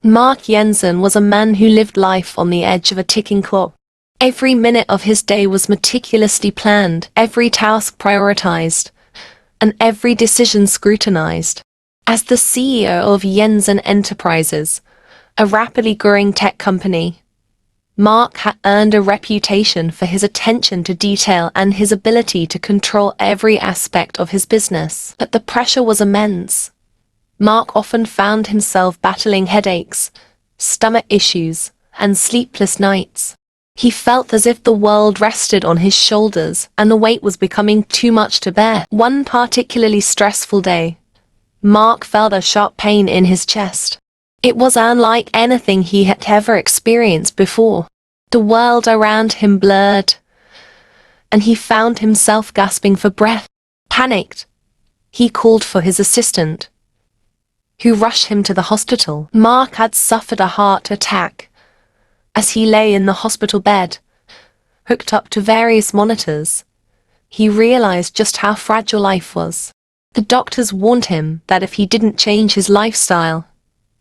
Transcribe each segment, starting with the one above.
Mark Jensen was a man who lived life on the edge of a ticking clock. Every minute of his day was meticulously planned, every task prioritized, and every decision scrutinized. As the CEO of Jensen Enterprises, a rapidly growing tech company, Mark had earned a reputation for his attention to detail and his ability to control every aspect of his business. But the pressure was immense. Mark often found himself battling headaches, stomach issues, and sleepless nights. He felt as if the world rested on his shoulders and the weight was becoming too much to bear. One particularly stressful day, Mark felt a sharp pain in his chest. It was unlike anything he had ever experienced before. The world around him blurred, and he found himself gasping for breath. Panicked, he called for his assistant, who rushed him to the hospital. Mark had suffered a heart attack. As he lay in the hospital bed, hooked up to various monitors, he realized just how fragile life was. The doctors warned him that if he didn't change his lifestyle,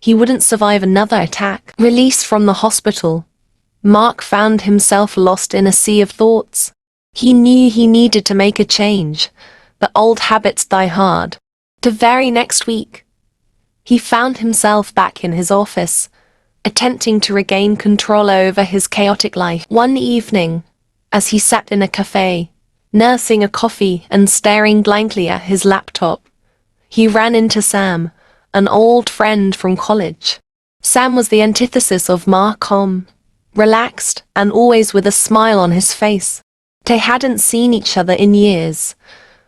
he wouldn't survive another attack. Released from the hospital, Mark found himself lost in a sea of thoughts. He knew he needed to make a change, but old habits die hard. The very next week, he found himself back in his office, attempting to regain control over his chaotic life. One evening, as he sat in a cafe, nursing a coffee and staring blankly at his laptop, he ran into Sam, an old friend from college. Sam was the antithesis of Mark, calm, relaxed, and always with a smile on his face. They hadn't seen each other in years,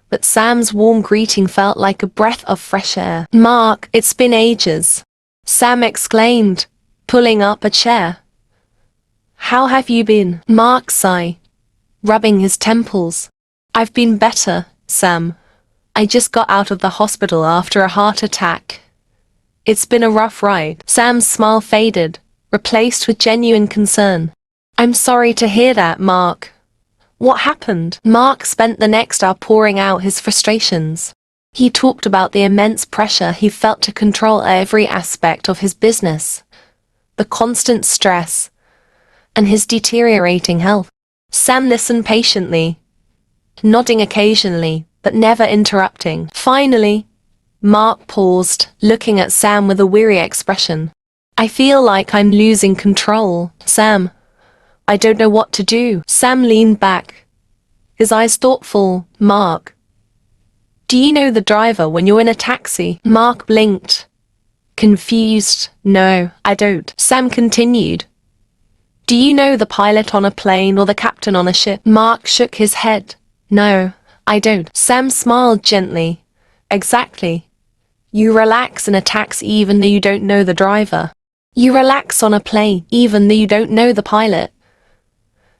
but Sam's warm greeting felt like a breath of fresh air. "Mark, it's been ages," Sam exclaimed, pulling up a chair. "How have you been?" Mark sighed, rubbing his temples. "I've been better, Sam. I just got out of the hospital after a heart attack. It's been a rough ride." Sam's smile faded, replaced with genuine concern. "I'm sorry to hear that, Mark. What happened?" Mark spent the next hour pouring out his frustrations. He talked about the immense pressure he felt to control every aspect of his business, the constant stress, and his deteriorating health. Sam listened patiently, nodding occasionally, but never interrupting. Finally, Mark paused, looking at Sam with a weary expression. "I feel like I'm losing control, Sam. I don't know what to do." Sam leaned back, his eyes thoughtful. "Mark, do you know the driver when you're in a taxi?" Mark blinked, confused. "No, I don't." Sam continued. "Do you know the pilot on a plane or the captain on a ship?" Mark shook his head. "No, I don't." Sam smiled gently. "Exactly. You relax in a taxi even though you don't know the driver. You relax on a plane even though you don't know the pilot.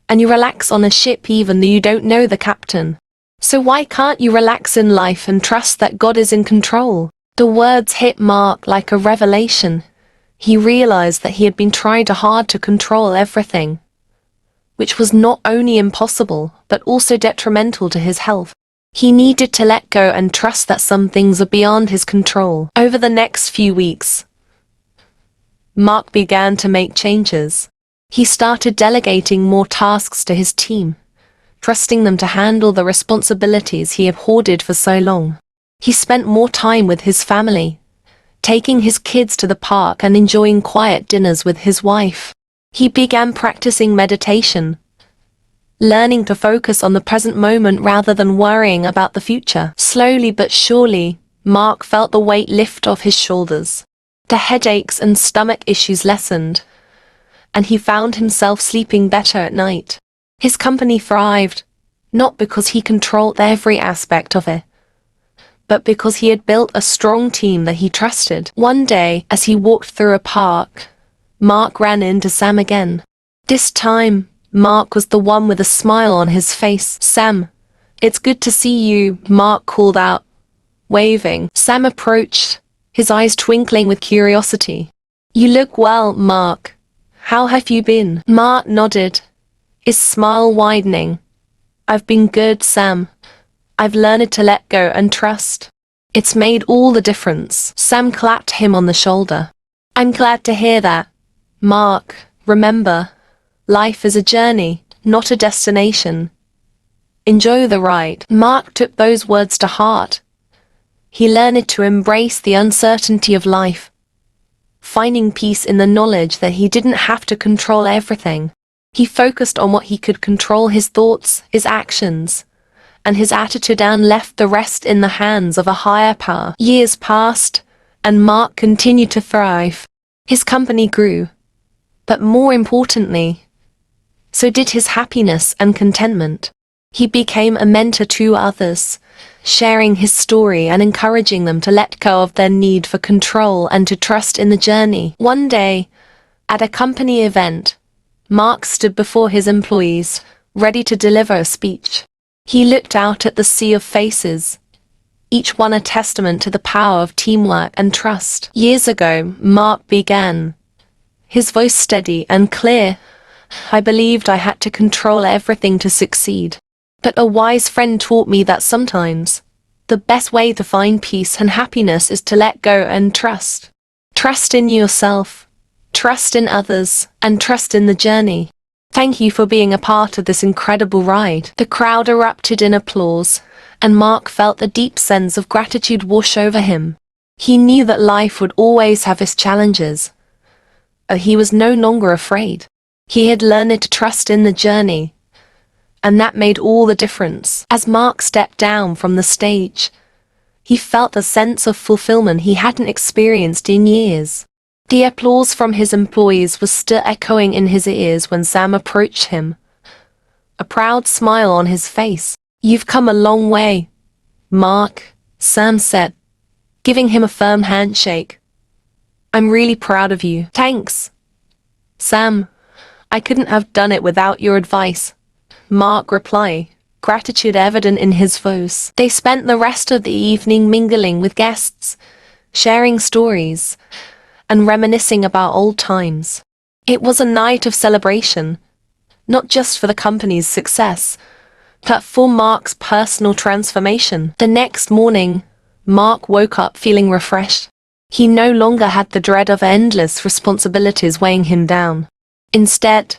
And you relax on a ship even though you don't know the captain. So why can't you relax in life and trust that God is in control?" The words hit Mark like a revelation. He realized that he had been trying hard to control everything, which was not only impossible, but also detrimental to his health. He needed to let go and trust that some things are beyond his control. Over the next few weeks, Mark began to make changes. He started delegating more tasks to his team, trusting them to handle the responsibilities he had hoarded for so long. He spent more time with his family, taking his kids to the park and enjoying quiet dinners with his wife. He began practicing meditation, learning to focus on the present moment rather than worrying about the future. Slowly but surely, Mark felt the weight lift off his shoulders. The headaches and stomach issues lessened, and he found himself sleeping better at night. His company thrived, not because he controlled every aspect of it, but because he had built a strong team that he trusted. One day, as he walked through a park, Mark ran into Sam again. This time, Mark was the one with a smile on his face. "Sam, it's good to see you," Mark called out, waving. Sam approached, his eyes twinkling with curiosity. "You look well, Mark. How have you been?" Mark nodded, his smile widening. "I've been good, Sam. I've learned to let go and trust. It's made all the difference." Sam clapped him on the shoulder. I'm glad to hear that. Mark, remember, life is a journey, not a destination. Enjoy the ride. Mark took those words to heart. He learned to embrace the uncertainty of life, finding peace in the knowledge that he didn't have to control everything. He focused on what he could control: his thoughts, his actions, and his attitude, and left the rest in the hands of a higher power. Years passed, and Mark continued to thrive. His company grew, but more importantly, so did his happiness and contentment. He became a mentor to others, sharing his story and encouraging them to let go of their need for control and to trust in the journey. One day, at a company event, Mark stood before his employees, ready to deliver a speech. He looked out at the sea of faces, each one a testament to the power of teamwork and trust. Years ago, Mark began, his voice steady and clear. I believed I had to control everything to succeed. But a wise friend taught me that sometimes, the best way to find peace and happiness is to let go and trust. Trust in yourself, trust in others, and trust in the journey. Thank you for being a part of this incredible ride. The crowd erupted in applause, and Mark felt a deep sense of gratitude wash over him. He knew that life would always have its challenges, but he was no longer afraid. He had learned to trust in the journey, and that made all the difference. As Mark stepped down from the stage, he felt a sense of fulfillment he hadn't experienced in years. The applause from his employees was still echoing in his ears when Sam approached him, a proud smile on his face. You've come a long way, Mark, Sam said, giving him a firm handshake. I'm really proud of you. Thanks, Sam. I couldn't have done it without your advice, Mark replied, gratitude evident in his voice. They spent the rest of the evening mingling with guests, sharing stories, and reminiscing about old times. It was a night of celebration, not just for the company's success, but for Mark's personal transformation. The next morning, Mark woke up feeling refreshed. He no longer had the dread of endless responsibilities weighing him down. Instead,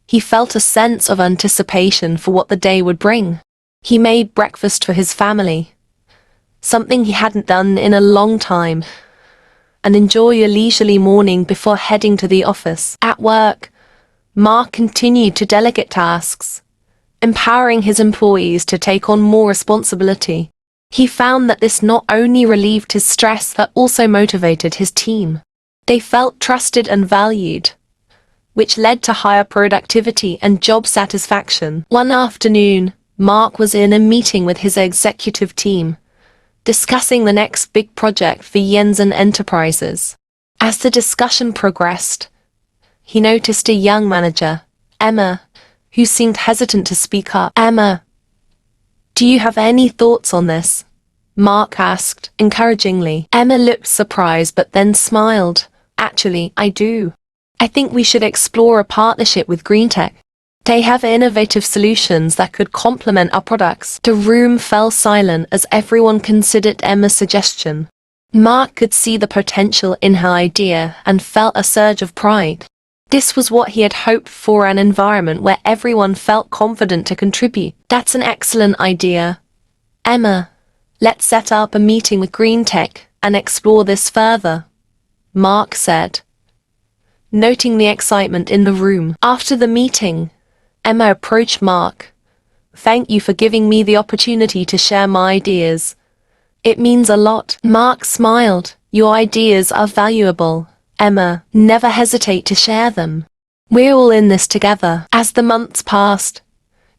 he felt a sense of anticipation for what the day would bring. He made breakfast for his family, something he hadn't done in a long time, and enjoy a leisurely morning before heading to the office. At work, Mark continued to delegate tasks, empowering his employees to take on more responsibility. He found that this not only relieved his stress but also motivated his team. They felt trusted and valued, which led to higher productivity and job satisfaction. One afternoon, Mark was in a meeting with his executive team, discussing the next big project for Jensen Enterprises. As the discussion progressed, he noticed a young manager, Emma, who seemed hesitant to speak up. Emma, do you have any thoughts on this? Mark asked, encouragingly. Emma looked surprised but then smiled. Actually, I do. I think we should explore a partnership with GreenTech. They have innovative solutions that could complement our products. The room fell silent as everyone considered Emma's suggestion. Mark could see the potential in her idea and felt a surge of pride. This was what he had hoped for, an environment where everyone felt confident to contribute. That's an excellent idea, Emma. Let's set up a meeting with GreenTech and explore this further, Mark said, noting the excitement in the room. After the meeting, Emma approached Mark. Thank you for giving me the opportunity to share my ideas. It means a lot. Mark smiled. Your ideas are valuable, Emma. Never hesitate to share them. We're all in this together. As the months passed,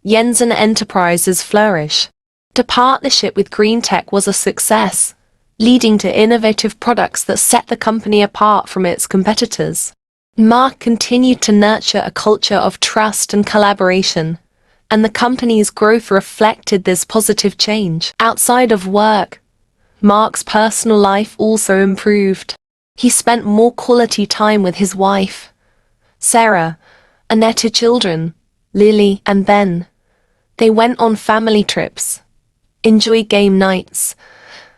Jensen Enterprises flourished. The partnership with GreenTech was a success, leading to innovative products that set the company apart from its competitors. Mark continued to nurture a culture of trust and collaboration, and the company's growth reflected this positive change. Outside of work, Mark's personal life also improved. He spent more quality time with his wife, Sarah, and their two children, Lily and Ben. They went on family trips, enjoyed game nights,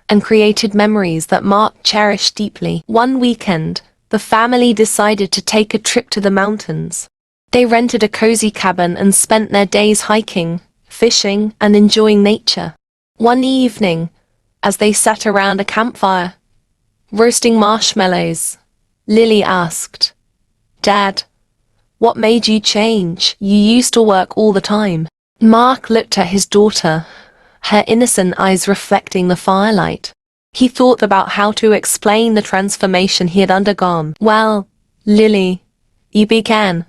and created memories that Mark cherished deeply. One weekend, the family decided to take a trip to the mountains. They rented a cozy cabin and spent their days hiking, fishing, and enjoying nature. One evening, as they sat around a campfire, roasting marshmallows, Lily asked, "Dad, what made you change? You used to work all the time." Mark looked at his daughter, her innocent eyes reflecting the firelight. He thought about how to explain the transformation he had undergone. "Well, Lily," he began,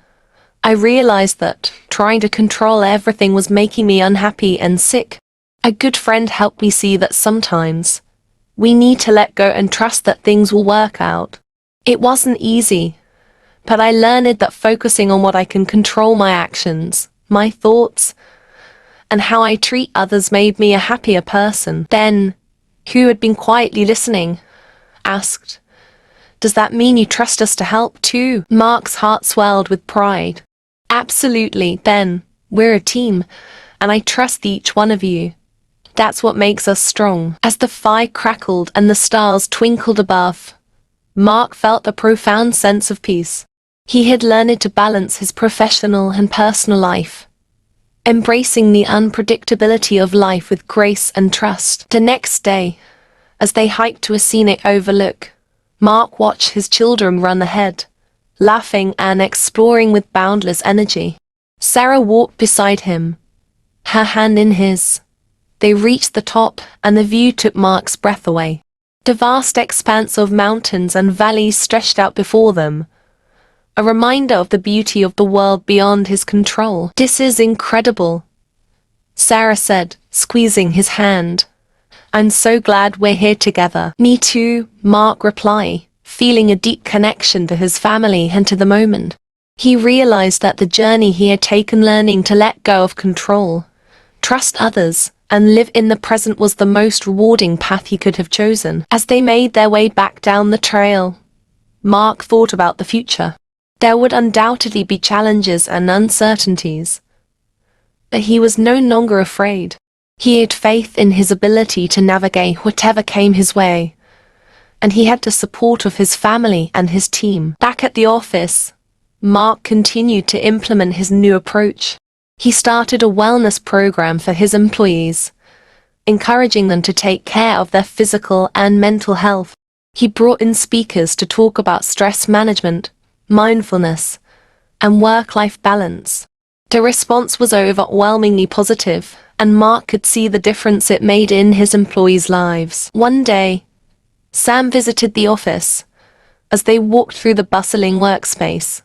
"I realized that trying to control everything was making me unhappy and sick. A good friend helped me see that sometimes we need to let go and trust that things will work out. It wasn't easy, but I learned that focusing on what I can control, my actions, my thoughts, and how I treat others made me a happier person." Then, who had been quietly listening, asked, "Does that mean you trust us to help too?" Mark's heart swelled with pride. "Absolutely, Ben. We're a team, and I trust each one of you. That's what makes us strong." As the fire crackled and the stars twinkled above, Mark felt a profound sense of peace. He had learned to balance his professional and personal life, embracing the unpredictability of life with grace and trust. The next day, as they hiked to a scenic overlook, Mark watched his children run ahead, laughing and exploring with boundless energy. Sarah walked beside him, her hand in his. They reached the top, and the view took Mark's breath away. The vast expanse of mountains and valleys stretched out before them, a reminder of the beauty of the world beyond his control. "This is incredible," Sarah said, squeezing his hand. "I'm so glad we're here together." "Me too," Mark replied, feeling a deep connection to his family and to the moment. He realized that the journey he had taken, learning to let go of control, trust others, and live in the present, was the most rewarding path he could have chosen. As they made their way back down the trail, Mark thought about the future. There would undoubtedly be challenges and uncertainties, but he was no longer afraid. He had faith in his ability to navigate whatever came his way, and he had the support of his family and his team. Back at the office, Mark continued to implement his new approach. He started a wellness program for his employees, encouraging them to take care of their physical and mental health. He brought in speakers to talk about stress management, mindfulness, and work-life balance. The response was overwhelmingly positive, and Mark could see the difference it made in his employees' lives. One day, Sam visited the office. As they walked through the bustling workspace,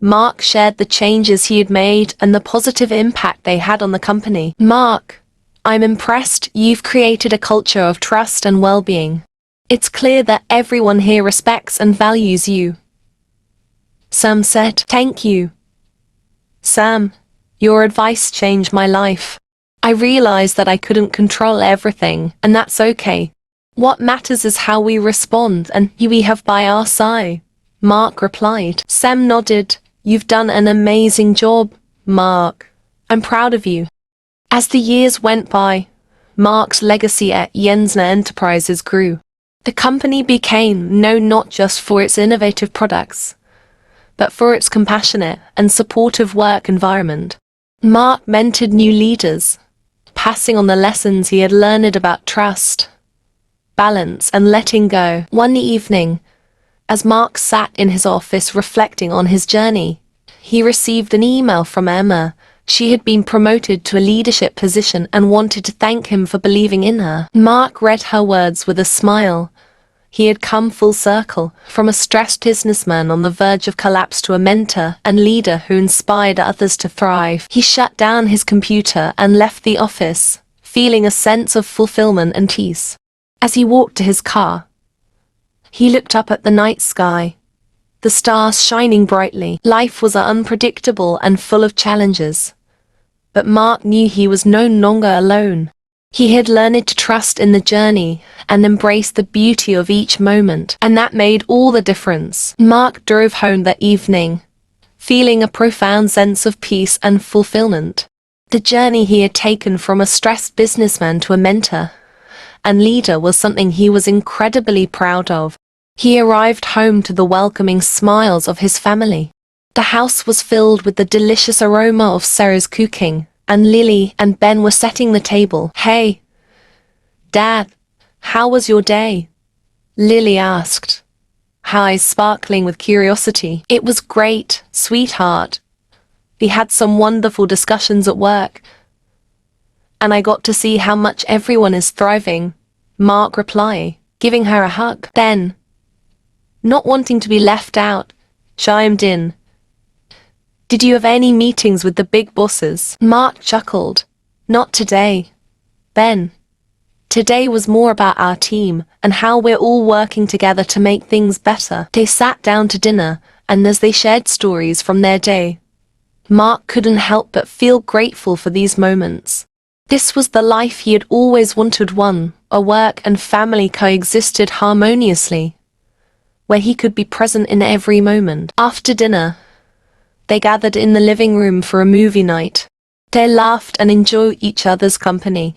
Mark shared the changes he had made and the positive impact they had on the company. "Mark, I'm impressed. You've created a culture of trust and well-being. It's clear that everyone here respects and values you," Sam said. "Thank you, Sam. Your advice changed my life. I realized that I couldn't control everything, and that's okay. What matters is how we respond and who we have by our side," Mark replied. Sam nodded. "You've done an amazing job, Mark. I'm proud of you." As the years went by, Mark's legacy at Jensner Enterprises grew. The company became known not just for its innovative products, but for its compassionate and supportive work environment. Mark mentored new leaders, passing on the lessons he had learned about trust, balance, and letting go. One evening, as Mark sat in his office reflecting on his journey, he received an email from Emma. She had been promoted to a leadership position and wanted to thank him for believing in her. Mark read her words with a smile. He had come full circle, from a stressed businessman on the verge of collapse to a mentor and leader who inspired others to thrive. He shut down his computer and left the office, feeling a sense of fulfillment and peace. As he walked to his car, he looked up at the night sky, the stars shining brightly. Life was unpredictable and full of challenges, but Mark knew he was no longer alone. He had learned to trust in the journey and embrace the beauty of each moment, and that made all the difference. Mark drove home that evening, feeling a profound sense of peace and fulfillment. The journey he had taken from a stressed businessman to a mentor and leader was something he was incredibly proud of. He arrived home to the welcoming smiles of his family. The house was filled with the delicious aroma of Sarah's cooking, and Lily and Ben were setting the table. "Hey, Dad, how was your day?" Lily asked, eyes sparkling with curiosity. "It was great, sweetheart. We had some wonderful discussions at work, and I got to see how much everyone is thriving," Mark replied, giving her a hug. Then, not wanting to be left out, chimed in, "Did you have any meetings with the big bosses?" Mark chuckled. "Not today, Ben. Today was more about our team and how we're all working together to make things better." They sat down to dinner, and as they shared stories from their day, Mark couldn't help but feel grateful for these moments. This was the life he had always wanted, one where work and family coexisted harmoniously, where he could be present in every moment. After dinner, they gathered in the living room for a movie night. They laughed and enjoyed each other's company,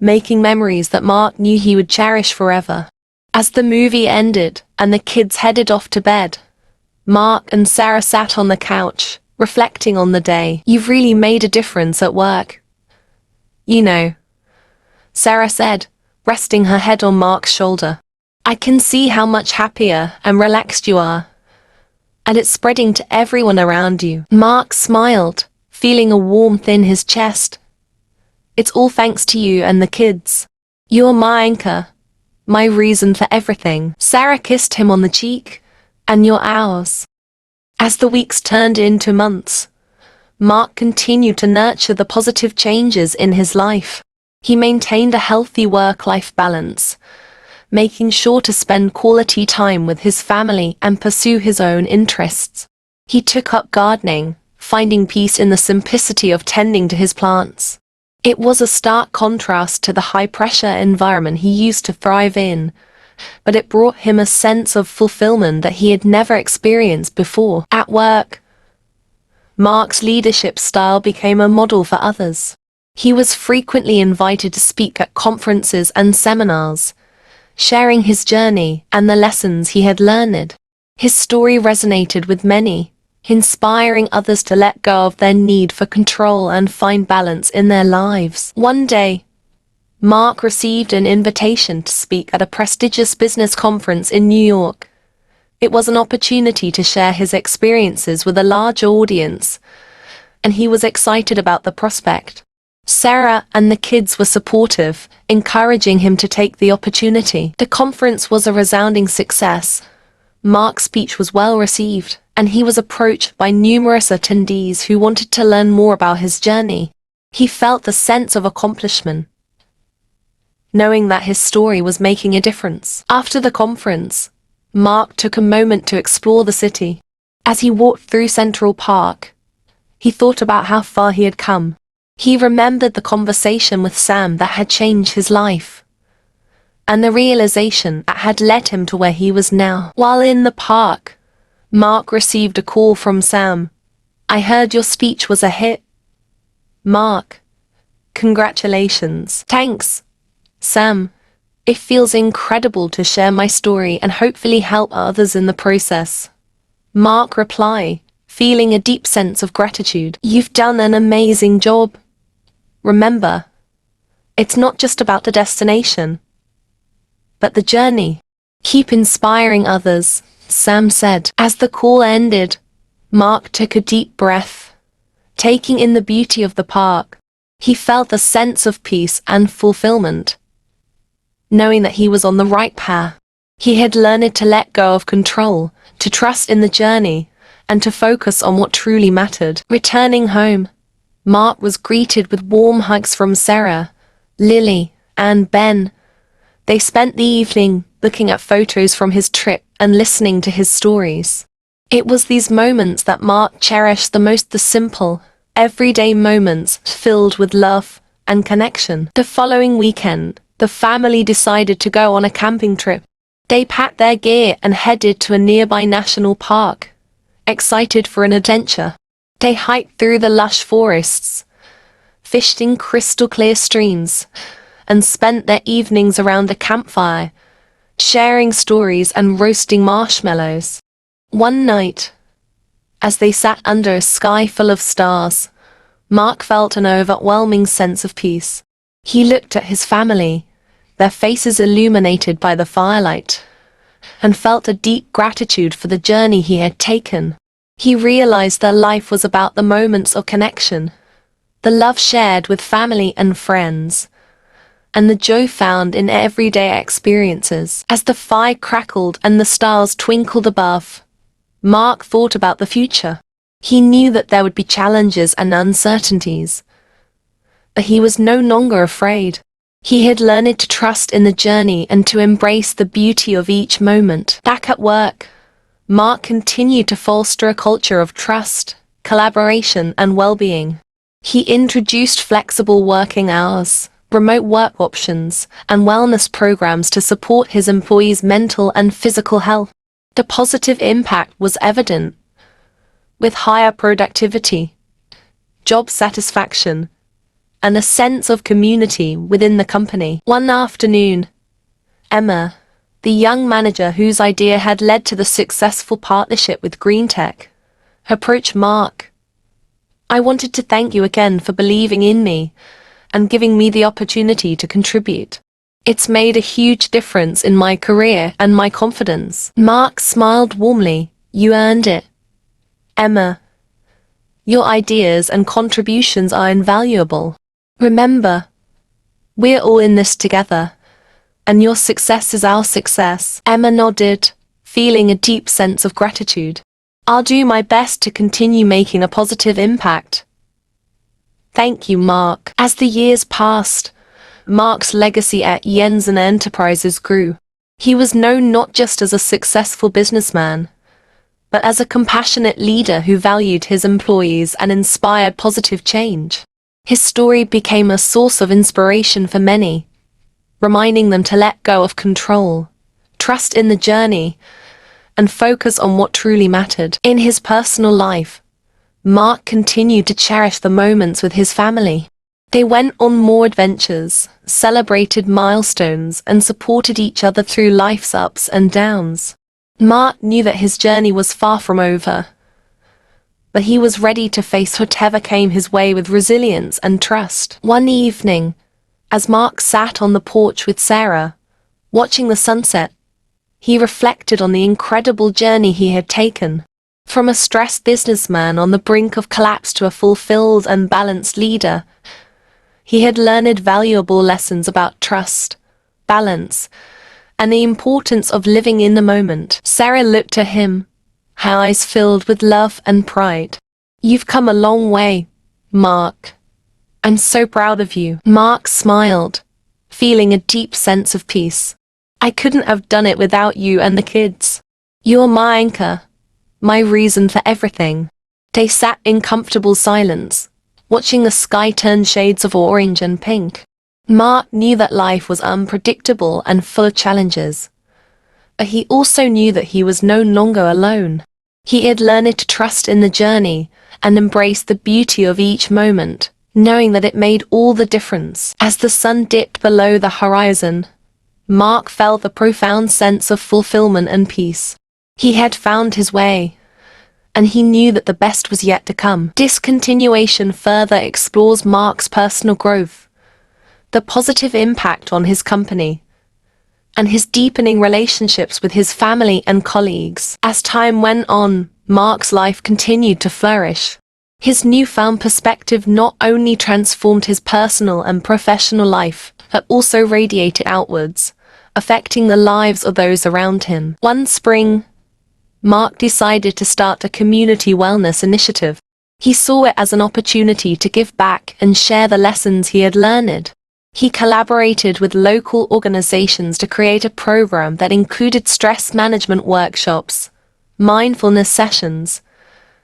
making memories that Mark knew he would cherish forever. As the movie ended and the kids headed off to bed, Mark and Sarah sat on the couch, reflecting on the day. "You've really made a difference at work. You know," Sarah said, resting her head on Mark's shoulder. "I can see how much happier and relaxed you are, and it's spreading to everyone around you." Mark smiled, feeling a warmth in his chest. "It's all thanks to you and the kids. You're my anchor, my reason for everything." Sarah kissed him on the cheek. "And you're ours." As the weeks turned into months, Mark continued to nurture the positive changes in his life. He maintained a healthy work-life balance, making sure to spend quality time with his family and pursue his own interests. He took up gardening, finding peace in the simplicity of tending to his plants. It was a stark contrast to the high-pressure environment he used to thrive in, but it brought him a sense of fulfillment that he had never experienced before. At work, Mark's leadership style became a model for others. He was frequently invited to speak at conferences and seminars, sharing his journey and the lessons he had learned. His story resonated with many, inspiring others to let go of their need for control and find balance in their lives. One day, Mark received an invitation to speak at a prestigious business conference in New York. It was an opportunity to share his experiences with a large audience, and he was excited about the prospect. Sarah and the kids were supportive, encouraging him to take the opportunity. The conference was a resounding success. Mark's speech was well received, and he was approached by numerous attendees who wanted to learn more about his journey. He felt the sense of accomplishment, knowing that his story was making a difference. After the conference, Mark took a moment to explore the city. As he walked through Central Park, he thought about how far he had come. He remembered the conversation with Sam that had changed his life, and the realization that had led him to where he was now. While in the park, Mark received a call from Sam. "I heard your speech was a hit." "Mark, congratulations." "Thanks, Sam. It feels incredible to share my story and hopefully help others in the process," Mark replied, feeling a deep sense of gratitude. "You've done an amazing job. Remember, it's not just about the destination, but the journey. Keep inspiring others," Sam said. As the call ended, Mark took a deep breath, taking in the beauty of the park. He felt a sense of peace and fulfillment, knowing that he was on the right path. He had learned to let go of control, to trust in the journey, and to focus on what truly mattered. Returning home, Mark was greeted with warm hugs from Sarah, Lily, and Ben. They spent the evening looking at photos from his trip and listening to his stories. It was these moments that Mark cherished the most, the simple, everyday moments filled with love and connection. The following weekend, the family decided to go on a camping trip. They packed their gear and headed to a nearby national park, excited for an adventure. They hiked through the lush forests, fished in crystal-clear streams, and spent their evenings around a campfire, sharing stories and roasting marshmallows. One night, as they sat under a sky full of stars, Mark felt an overwhelming sense of peace. He looked at his family, their faces illuminated by the firelight, and felt a deep gratitude for the journey he had taken. He realized their life was about the moments of connection, the love shared with family and friends, and the joy found in everyday experiences. As the fire crackled and the stars twinkled above, Mark thought about the future. He knew that there would be challenges and uncertainties, but he was no longer afraid. He had learned to trust in the journey and to embrace the beauty of each moment. Back at work, Mark continued to foster a culture of trust, collaboration, and well-being. He introduced flexible working hours, remote work options, and wellness programs to support his employees' mental and physical health. The positive impact was evident, with higher productivity, job satisfaction, and a sense of community within the company. One afternoon, Emma, the young manager whose idea had led to the successful partnership with Green Tech, approached Mark. "I wanted to thank you again for believing in me and giving me the opportunity to contribute. It's made a huge difference in my career and my confidence." Mark smiled warmly. "You earned it, Emma. Your ideas and contributions are invaluable. Remember, we're all in this together, and your success is our success." Emma nodded, feeling a deep sense of gratitude. "I'll do my best to continue making a positive impact." "Thank you, Mark." As the years passed, Mark's legacy at Jensen Enterprises grew. He was known not just as a successful businessman, but as a compassionate leader who valued his employees and inspired positive change. His story became a source of inspiration for many, reminding them to let go of control, trust in the journey, and focus on what truly mattered. In his personal life, Mark continued to cherish the moments with his family. They went on more adventures, celebrated milestones, and supported each other through life's ups and downs. Mark knew that his journey was far from over, but he was ready to face whatever came his way with resilience and trust. One evening, as Mark sat on the porch with Sarah, watching the sunset, he reflected on the incredible journey he had taken. From a stressed businessman on the brink of collapse to a fulfilled and balanced leader, he had learned valuable lessons about trust, balance, and the importance of living in the moment. Sarah looked at him, her eyes filled with love and pride. "You've come a long way, Mark. I'm so proud of you." Mark smiled, feeling a deep sense of peace. "I couldn't have done it without you and the kids. You're my anchor, my reason for everything." They sat in comfortable silence, watching the sky turn shades of orange and pink. Mark knew that life was unpredictable and full of challenges, but he also knew that he was no longer alone. He had learned to trust in the journey and embrace the beauty of each moment, knowing that it made all the difference. As the sun dipped below the horizon, Mark felt a profound sense of fulfillment and peace. He had found his way, and he knew that the best was yet to come. This continuation further explores Mark's personal growth, the positive impact on his company, and his deepening relationships with his family and colleagues. As time went on, Mark's life continued to flourish. His newfound perspective not only transformed his personal and professional life, but also radiated outwards, affecting the lives of those around him. One spring, Mark decided to start a community wellness initiative. He saw it as an opportunity to give back and share the lessons he had learned. He collaborated with local organizations to create a program that included stress management workshops, mindfulness sessions,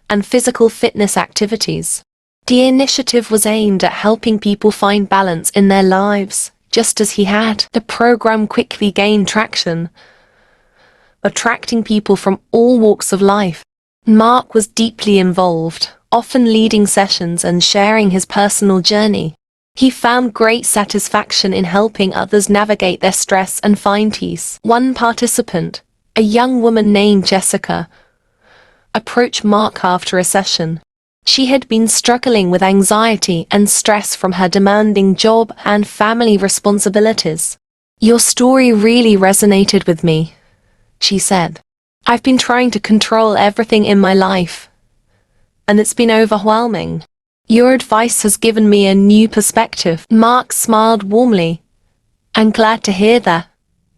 and physical fitness activities. The initiative was aimed at helping people find balance in their lives, just as he had. The program quickly gained traction, attracting people from all walks of life. Mark was deeply involved, often leading sessions and sharing his personal journey. He found great satisfaction in helping others navigate their stress and find peace. One participant, a young woman named Jessica, approached Mark after a session. She had been struggling with anxiety and stress from her demanding job and family responsibilities. "Your story really resonated with me," she said. "I've been trying to control everything in my life, and it's been overwhelming. Your advice has given me a new perspective." Mark smiled warmly. "I'm glad to hear that,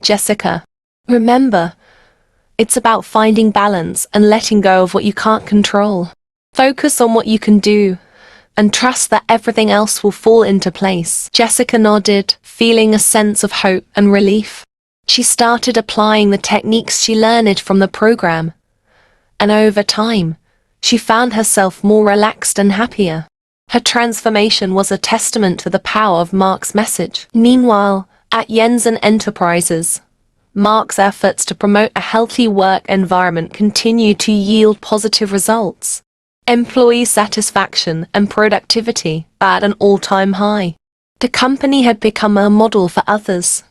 Jessica. Remember, it's about finding balance and letting go of what you can't control. Focus on what you can do, and trust that everything else will fall into place." Jessica nodded, feeling a sense of hope and relief. She started applying the techniques she learned from the program, and over time, she found herself more relaxed and happier. Her transformation was a testament to the power of Mark's message. Meanwhile, at Jensen Enterprises, Mark's efforts to promote a healthy work environment continue to yield positive results. Employee satisfaction and productivity are at an all-time high. The company had become a model for others,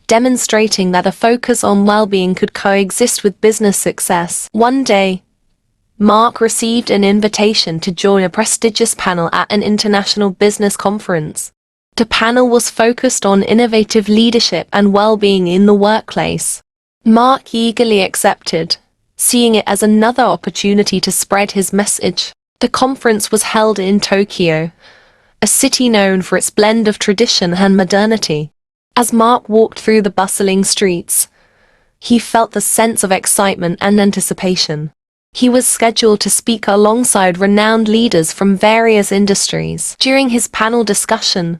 demonstrating that a focus on well-being could coexist with business success. One day, Mark received an invitation to join a prestigious panel at an international business conference. The panel was focused on innovative leadership and well-being in the workplace. Mark eagerly accepted, seeing it as another opportunity to spread his message. The conference was held in Tokyo, a city known for its blend of tradition and modernity. As Mark walked through the bustling streets, he felt the sense of excitement and anticipation. He was scheduled to speak alongside renowned leaders from various industries. During his panel discussion,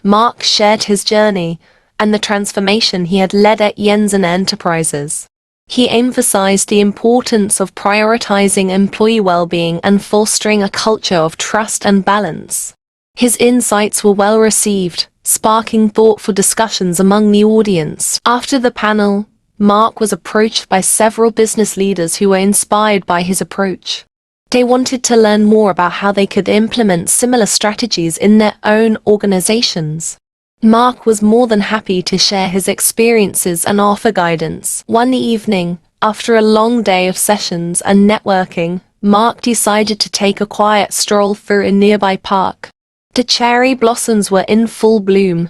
Mark shared his journey and the transformation he had led at Jensen Enterprises. He emphasized the importance of prioritizing employee well-being and fostering a culture of trust and balance. His insights were well received, sparking thoughtful discussions among the audience. After the panel, Mark was approached by several business leaders who were inspired by his approach. They wanted to learn more about how they could implement similar strategies in their own organizations. Mark was more than happy to share his experiences and offer guidance. One evening, after a long day of sessions and networking, Mark decided to take a quiet stroll through a nearby park. The cherry blossoms were in full bloom,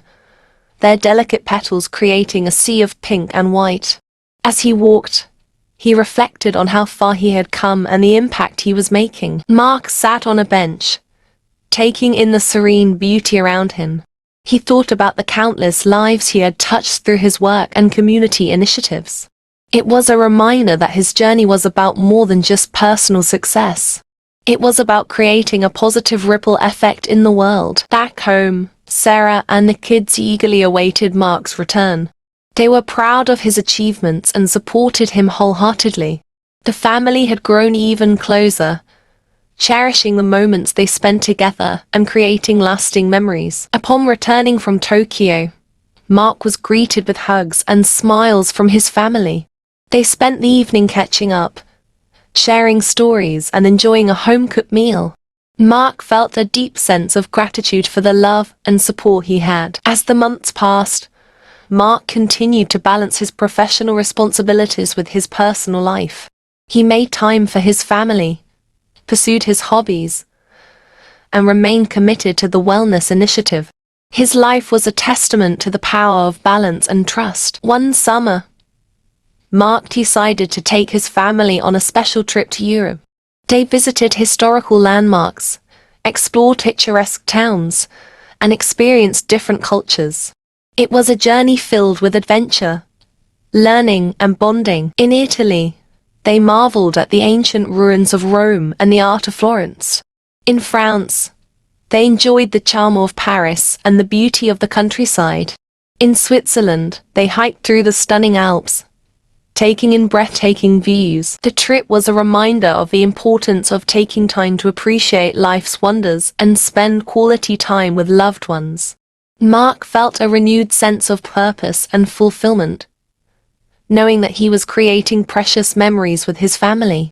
their delicate petals creating a sea of pink and white. As he walked, he reflected on how far he had come and the impact he was making. Mark sat on a bench, taking in the serene beauty around him. He thought about the countless lives he had touched through his work and community initiatives. It was a reminder that his journey was about more than just personal success. It was about creating a positive ripple effect in the world. Back home, Sarah and the kids eagerly awaited Mark's return. They were proud of his achievements and supported him wholeheartedly. The family had grown even closer, cherishing the moments they spent together and creating lasting memories. Upon returning from Tokyo, Mark was greeted with hugs and smiles from his family. They spent the evening catching up, sharing stories and enjoying a home-cooked meal. Mark felt a deep sense of gratitude for the love and support he had. As the months passed, Mark continued to balance his professional responsibilities with his personal life. He made time for his family, pursued his hobbies, and remained committed to the wellness initiative. His life was a testament to the power of balance and trust. One summer, Mark decided to take his family on a special trip to Europe. They visited historical landmarks, explored picturesque towns, and experienced different cultures. It was a journey filled with adventure, learning, and bonding. In Italy, they marveled at the ancient ruins of Rome and the art of Florence. In France, they enjoyed the charm of Paris and the beauty of the countryside. In Switzerland, they hiked through the stunning Alps, taking in breathtaking views. The trip was a reminder of the importance of taking time to appreciate life's wonders and spend quality time with loved ones. Mark felt a renewed sense of purpose and fulfillment, knowing that he was creating precious memories with his family.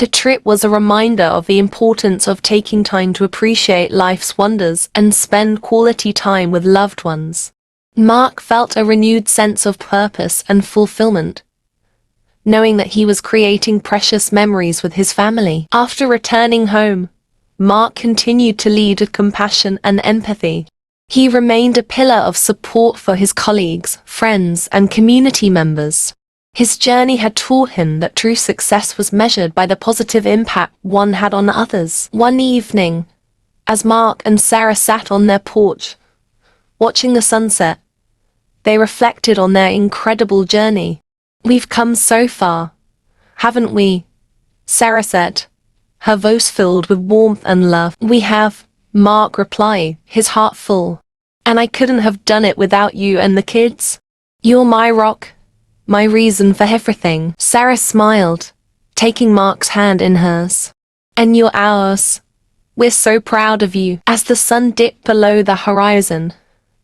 The trip was a reminder of the importance of taking time to appreciate life's wonders and spend quality time with loved ones. Mark felt a renewed sense of purpose and fulfillment, knowing that he was creating precious memories with his family. After returning home, Mark continued to lead with compassion and empathy. He remained a pillar of support for his colleagues, friends, and community members. His journey had taught him that true success was measured by the positive impact one had on others. One evening, as Mark and Sarah sat on their porch, watching the sunset, they reflected on their incredible journey. "We've come so far, haven't we?" Sarah said, her voice filled with warmth and love. "We have," Mark replied, his heart full. "And I couldn't have done it without you and the kids. You're my rock, my reason for everything." Sarah smiled, taking Mark's hand in hers. "And you're ours. We're so proud of you." As the sun dipped below the horizon,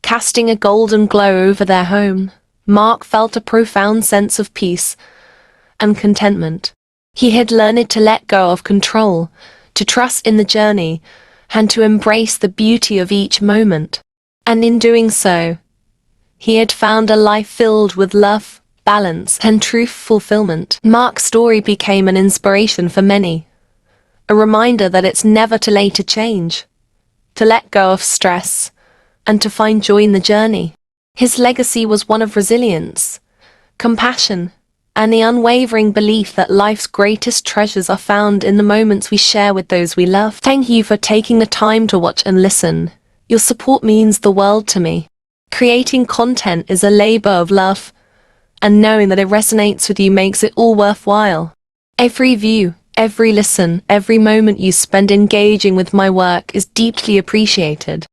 casting a golden glow over their home, Mark felt a profound sense of peace and contentment. He had learned to let go of control, to trust in the journey, and to embrace the beauty of each moment. And in doing so, he had found a life filled with love, balance, and true fulfillment. Mark's story became an inspiration for many, a reminder that it's never too late to change, to let go of stress, and to find joy in the journey. His legacy was one of resilience, compassion, and the unwavering belief that life's greatest treasures are found in the moments we share with those we love. Thank you for taking the time to watch and listen. Your support means the world to me. Creating content is a labor of love, and knowing that it resonates with you makes it all worthwhile. Every view, every listen, every moment you spend engaging with my work is deeply appreciated.